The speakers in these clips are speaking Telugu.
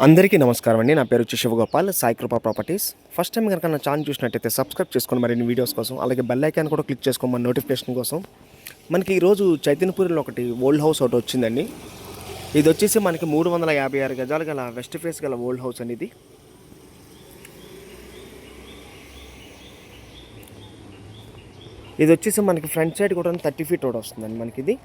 అందరికీ నమస్కారం అండి. నా పేరు వచ్చి శివగోపాల్, సాయి కృప ప్రాపర్టీస్. ఫస్ట్ టైం కనుక నా ఛానల్ చూసినట్టయితే సబ్స్క్రైబ్ చేసుకొని మరిన్ని వీడియోస్ కోసం, అలాగే బెల్ ఐకాన్ కూడా క్లిక్ చేసుకోమని నోటిఫికేషన్ కోసం. మనకి ఈరోజు చైతన్యపూరిలో ఒకటి ఓల్డ్ హౌస్ ఒకటి వచ్చిందండి. ఇది వచ్చేసి మనకి 356 గజాలు గల వెస్ట్ ఫేస్ గల ఓల్డ్ హౌస్ అండి. ఇది వచ్చేసి మనకి ఫ్రంట్ సైడ్ కూడా 30 ఫీట్ రోడ్ వస్తుందండి మనకి ఇది.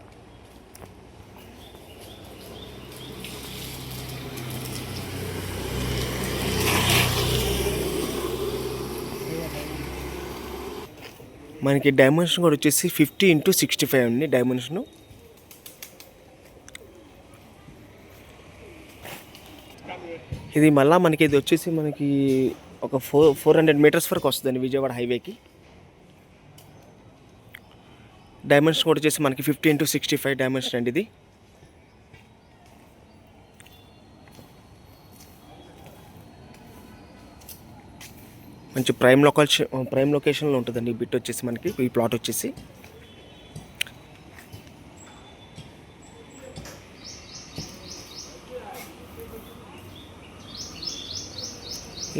మనకి డైమెన్షన్ కూడా వచ్చేసి 50x65 అండి డైమెన్షను. ఇది మళ్ళీ మనకి ఇది వచ్చేసి మనకి ఒక 400 మీటర్స్ వరకు వస్తుందండి విజయవాడ హైవేకి. డైమెన్షన్ కూడా వచ్చేసి మనకి 50x65 డైమెన్షన్ అండి ఇది. మంచి ప్రైమ్ లొకేషన్లో ఉంటుందండి ఈ బిట్ వచ్చేసి మనకి, ఈ ప్లాట్ వచ్చేసి.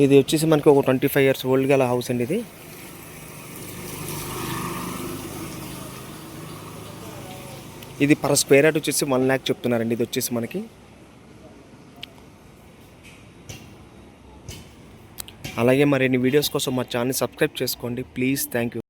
ఇది వచ్చేసి మనకి ఒక 25 ఇయర్స్ ఓల్డ్ గల హౌస్ అండి ఇది. ఇది పర్ స్క్వేర్ యార్డ్ వచ్చేసి 1 lakh చెప్తున్నారండి ఇది వచ్చేసి మనకి. అలాగే మరిన్ని వీడియోస్ కోసం మా ఛానల్ సబ్స్క్రైబ్ చేసుకోండి ప్లీజ్. Thank you.